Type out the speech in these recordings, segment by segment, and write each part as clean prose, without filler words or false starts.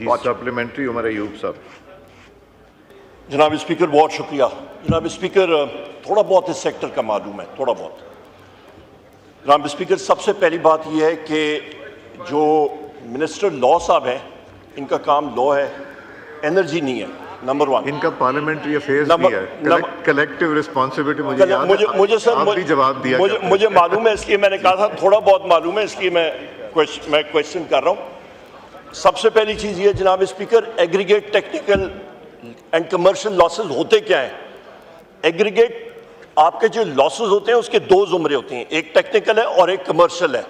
जी supplementary Umar Ayub साहब। जनाब speaker बहुत शुक्रिया। जनाब स्पीकर थोड़ा बहुत इस सेक्टर का मालूम है, थोड़ा बहुत। जनाब स्पीकर सबसे पहली बात यह है कि जो मिनिस्टर लॉ साहब हैं इनका काम लॉ है, एनर्जी नहीं है, नंबर वन। इनका पार्लियामेंट्री अफेयर्स भी है, कलेक्टिव रिस्पॉन्सिबिलिटी। मुझे सर आप भी जवाब दिया। मुझे मालूम है, इसलिए मैंने कहा था थोड़ा बहुत मालूम है, इसलिए मैं क्वेश्चन कर रहा हूँ। सबसे पहली चीज़ ये जनाब speaker, aggregate technical and commercial losses होते क्या हैं? एग्रीगेट आपके जो लॉसेस होते हैं उसके दो ज़ुमरे होते हैं, एक टेक्निकल है और एक कमर्शियल है।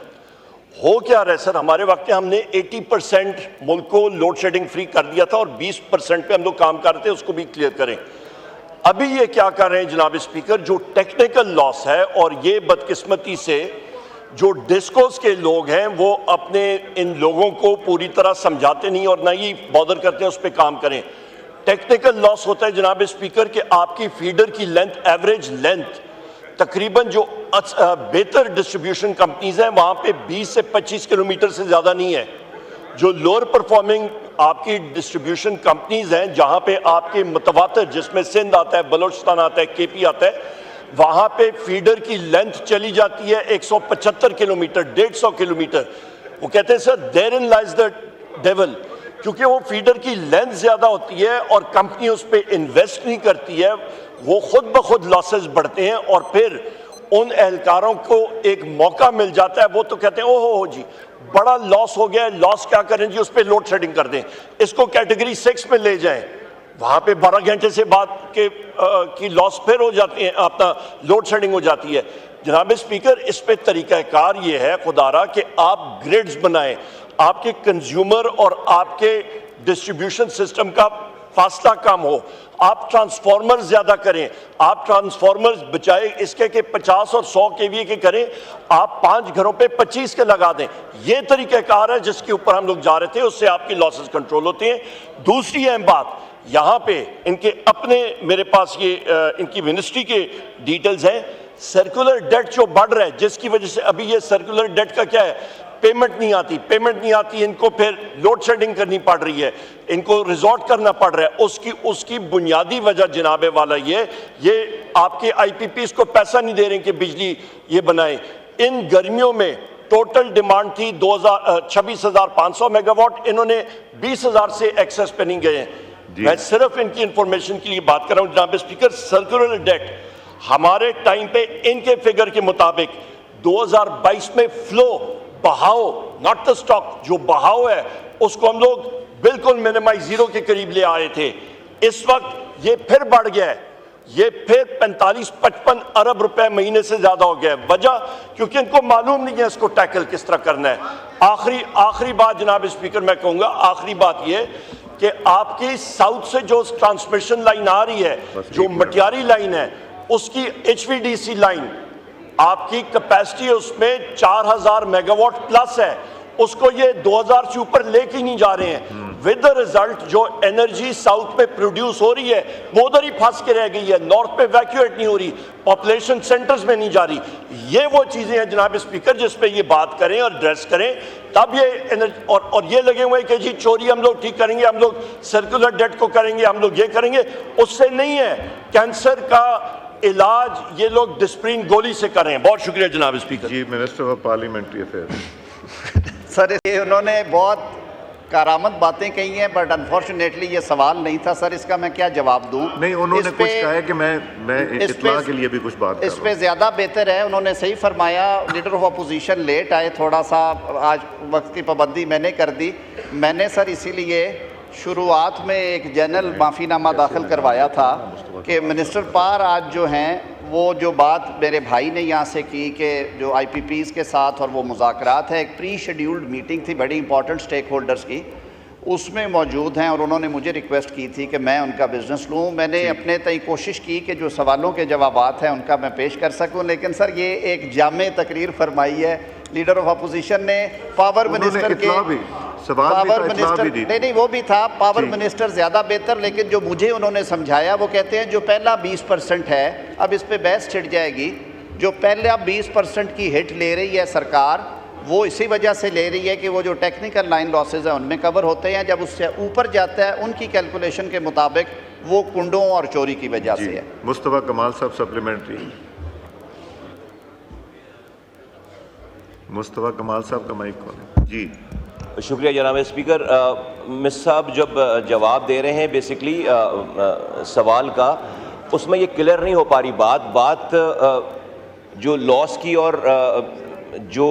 हो क्या रहा है सर, हमारे वक्त में हमने 80% मुल्क को लोड शेडिंग फ्री कर दिया था और 20% पे हम लोग काम कर रहे थे, उसको भी क्लियर करें। अभी ये क्या कर रहे हैं जनाब स्पीकर, जो टेक्निकल लॉस है, और ये बदकिस्मती से जो डिस्कोस के लोग हैं वो अपने इन लोगों को पूरी तरह समझाते नहीं और ना ही बॉदर करते हैं उस पर काम करें। टेक्निकल लॉस होता है जनाब स्पीकर कि आपकी फीडर की लेंथ, एवरेज लेंथ तकरीबन जो बेहतर डिस्ट्रीब्यूशन कंपनीज हैं वहाँ पे 20 से 25 किलोमीटर से ज़्यादा नहीं है। जो लोअर परफॉर्मिंग आपकी डिस्ट्रीब्यूशन कंपनीज हैं जहाँ पे आपके मुतवातर, जिसमें सिंध आता है, बलोचिस्तान आता है, केपी आता है, वहाँ पे फीडर की लेंथ चली जाती है 175 किलोमीटर, 150 किलोमीटर। वो कहते हैं sir therein lies the devil, क्योंकि वो फीडर की लेंथ ज़्यादा होती है और कंपनी उस पर इन्वेस्ट नहीं करती है, वो खुद ब खुद लॉसेस बढ़ते हैं और फिर उन एहलकारों को एक मौका मिल जाता है, वो तो कहते हैं ओहो जी बड़ा लॉस हो गया है, लॉस क्या करें जी, उस पर लोड शेडिंग कर दें, इसको कैटेगरी 6 में ले जाएं, वहाँ पे 12 घंटे से बाद के की लॉस फिर हो जाती है, अपना लोड शेडिंग हो जाती है। जनाब स्पीकर, इस पे तरीक़ाकार ये है खुदारा कि आप ग्रिड्स बनाएं, आपके कंज्यूमर और आपके डिस्ट्रीब्यूशन सिस्टम का फासला कम हो, आप ट्रांसफार्मर ज़्यादा करें, आप ट्रांसफार्मर्स बचाए इसके कि 50 और 100 केवीए के करें, आप 5 घरों पे 25 के लगा दें। ये तरीक़ाकार है जिसके ऊपर हम लोग जा रहे थे, उससे आपकी लॉसेस कंट्रोल होते हैं। दूसरी अहम बात, यहाँ पे इनके अपने, मेरे पास ये इनकी मिनिस्ट्री के डिटेल्स हैं, सर्कुलर डेट जो बढ़ रहा है जिसकी वजह से अभी ये सर्कुलर डेट का क्या है, पेमेंट नहीं आती, इनको फिर लोड शेडिंग करनी पड़ रही है, इनको रिजॉर्ट करना पड़ रहा है। उसकी बुनियादी वजह जनाबे वाला ये आपके आईपीपीस को पैसा नहीं दे रहे कि बिजली ये बनाएं। इन गर्मियों में टोटल डिमांड थी 26,500 मेगावाट, इन्होंने 20,000 से एक्सेस पे नहीं गए। मैं सिर्फ इनकी इंफॉर्मेशन के लिए बात कर रहा हूँ जनाब स्पीकर। सर्कुलर डेट हमारे टाइम पे इनके फिगर के मुताबिक 2022 में फ्लो, बहाव, नॉट द स्टॉक, जो बहाव है उसको हम लोग बिल्कुल मिनिमाइज जीरो के करीब ले आए थे। इस वक्त ये फिर बढ़ गया है, ये फिर 45-55 अरब रुपए महीने से ज्यादा हो गया है। वजह क्योंकि इनको मालूम नहीं है इसको टैकल किस तरह करना है। आखिरी बात जनाब स्पीकर मैं कहूंगा, आखिरी बात ये कि आपकी साउथ से जो ट्रांसमिशन लाइन आ रही है, जो मटियारी लाइन है, उसकी HVDC लाइन आपकी कैपेसिटी उसमें 4000 मेगावाट प्लस है, उसको ये 2000 से ऊपर लेके नहीं जा रहे हैं। विद द रिजल्ट जो एनर्जी साउथ में प्रोड्यूस हो रही है वो उधर ही फंस के रह गई है, नॉर्थ पे वैक्यूएट नहीं हो रही, पॉपुलेशन सेंटर्स में नहीं जा रही। ये वो चीजें हैं जनाब स्पीकर जिस पे ये बात करें और एड्रेस करें, तब ये एनर्जी और ये लगे हुए हैं कि जी चोरी हम लोग ठीक करेंगे, हम लोग सर्कुलर डेट को करेंगे, हम लोग ये करेंगे, उससे नहीं है। कैंसर का इलाज ये लोग डिस्प्रिन गोली से कर रहे हैं। बहुत शुक्रिया जनाब स्पीकर। जी minister of parliamentary affairs. Sir ये उन्होंने बहुत कारामद बातें कही हैं, बट अनफॉर्चुनेटली ये सवाल नहीं था सर, इसका मैं क्या जवाब दूं? नहीं, उन्होंने कुछ कहा है कि मैं इत्तला के लिए भी कुछ बात इस पे ज़्यादा बेहतर है। उन्होंने सही फरमाया, लीडर ऑफ अपोजिशन लेट आए, थोड़ा सा आज वक्त की पाबंदी मैंने कर दी। मैंने सर इसीलिए शुरुआत में एक जनरल माफ़ीनामा दाखिल करवाया था कि मिनिस्टर पार आज जो हैं वो जो बात मेरे भाई ने यहाँ से की कि जो IPPs के साथ और वो मुज़ाकरात है, एक प्री शेड्यूल्ड मीटिंग थी बड़ी इंपॉर्टेंट स्टेक होल्डर्स की, उसमें मौजूद हैं और उन्होंने मुझे रिक्वेस्ट की थी कि मैं उनका बिज़नेस लूँ। मैंने अपने तय कोशिश की कि जो सवालों के जवाबात हैं उनका मैं पेश कर सकूँ, लेकिन सर ये एक जामे तकरीर फरमाई है लीडर ऑफ अपोजिशन ने। पावर मिनिस्टर के पावर मिनिस्टर नहीं वो भी था, पावर मिनिस्टर ज़्यादा बेहतर, लेकिन जो मुझे उन्होंने समझाया वो कहते हैं जो पहला 20% है, अब इस पर बहस छिड़ जाएगी, जो पहले अब 20% की हिट ले रही है सरकार, وہ اسی وجہ سے لے رہی ہے کہ وہ جو ٹیکنیکل لائن لاسز ہیں ان میں کور ہوتے ہیں، جب اس سے اوپر جاتا ہے ان کی کیلکولیشن کے مطابق وہ کنڈوں اور چوری کی وجہ سے ہے۔ مصطفیٰ کمال صاحب سپلیمنٹری۔ مصطفیٰ کمال صاحب کا مائک کھولیں جی۔ شکریہ جناب اسپیکر۔ مس صاحب جب جواب دے رہے ہیں بیسکلی سوال کا، اس میں یہ کلیئر نہیں ہو پا رہی بات جو لاس کی اور جو